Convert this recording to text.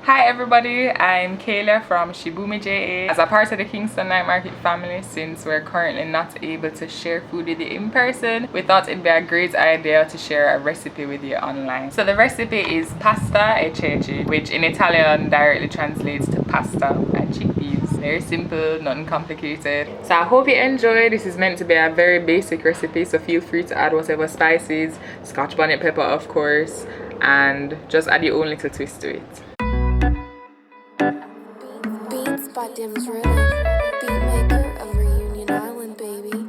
Hi everybody, I'm Kayla from Shibumi JA. As a part of the Kingston Night Market family, since we're currently not able to share food with you in person, we thought it'd be a great idea to share a recipe with you online. So the recipe is pasta e ceci, which in Italian directly translates to pasta and chickpeas. Very simple, nothing complicated. So I hope you enjoy. This is meant to be a very basic recipe, so feel free to add whatever spices, scotch bonnet pepper of course, and just add your own little twist to it. Beats by Dim's Rhythm, beat maker of Reunion Island, baby.